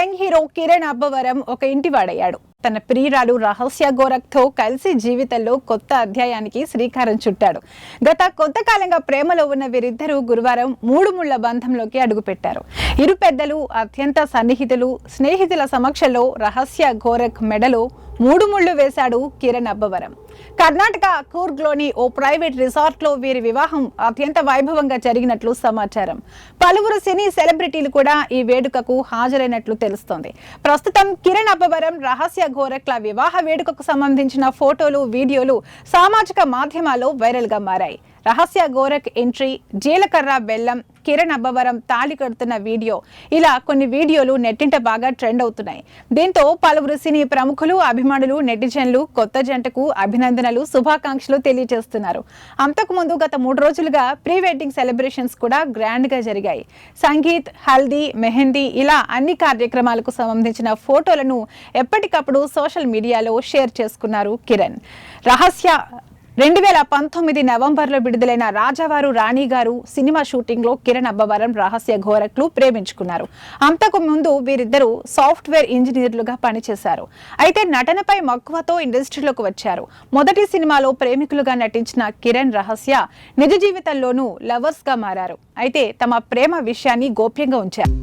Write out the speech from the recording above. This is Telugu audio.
యంగ్ హీరో కిరణ్ అబ్బవరం ఒక ఇంటివాడయ్యాడు. తన ప్రియురాలు రహస్య గోరఖ్తో కలిసి జీవితంలో కొత్త అధ్యాయానికి శ్రీకారం చుట్టాడు. గత కొంతకాలంగా ప్రేమలో ఉన్న వీరిద్దరూ గురువారం మూడు ముళ్ల బంధంలోకి అడుగుపెట్టారు. ఇరు పెద్దలు, అత్యంత సన్నిహితులు, స్నేహితుల సమక్షంలో రహస్య గోరఖ్ మెడలో మూడు ముళ్లు వేశాడు కిరణ్ అబ్బవరం. కర్ణాటక కూర్గ్లోని ఓ ప్రైవేట్ రిసార్ట్లో వీరి వివాహం అత్యంత వైభవంగా జరిగినట్లు సమాచారం. పలువురు సినీ సెలబ్రిటీలు కూడా ఈ వేడుకకు హాజరైనట్లు తెలుస్తోంది. ప్రస్తుతం కిరణ్ అబ్బవరం, రహస్య గోరఖ్ల వివాహ వేడుకకు సంబంధించిన ఫోటోలు, వీడియోలు సామాజిక మాధ్యమాల్లో వైరల్ గా మారాయి. రహస్య గోరఖ్ ఎంట్రీ, జీలకర్ర బెల్లం, కిరణ్ అబ్బవరం తాళి కడుతున్న వీడియో, ఇలా కొన్ని వీడియోలు నెట్టింట బాగా ట్రెండ్ అవుతున్నాయి. దీంతో పలువురు సినీ ప్రముఖులు, అభిమానులు, నెటిజన్లు కొత్త జంటకు అభినందనలు, శుభాకాంక్షలు తెలియజేస్తున్నారు. అంతకుముందు గత 3 రోజులుగా ప్రీ వెడ్డింగ్ సెలబ్రేషన్స్ కూడా గ్రాండ్ గా జరిగాయి. సంగీత్, హల్దీ, మెహందీ ఇలా అన్ని కార్యక్రమాలకు సంబంధించిన ఫోటోలను ఎప్పటికప్పుడు సోషల్ మీడియాలో షేర్ చేసుకున్నారు కిరణ్. రహస్య 2019 నవంబర్లో విడుదలైన రాజావారు రాణిగారు సినిమా షూటింగ్ లో కిరణ్ అబ్బవరం, రహస్య గోరఖ్లు ప్రేమించుకున్నారు. అంతకు ముందు వీరిద్దరూ సాఫ్ట్వేర్ ఇంజనీర్లుగా పనిచేశారు. అయితే నటనపై మక్కువతో ఇండస్ట్రీలోకి వచ్చారు. మొదటి సినిమాలో ప్రేమికులుగా నటించిన కిరణ్, రహస్య నిజ జీవితంలోనూ లవర్స్ గా మారారు. అయితే తమ ప్రేమ విషయాన్ని గోప్యంగా ఉంచారు.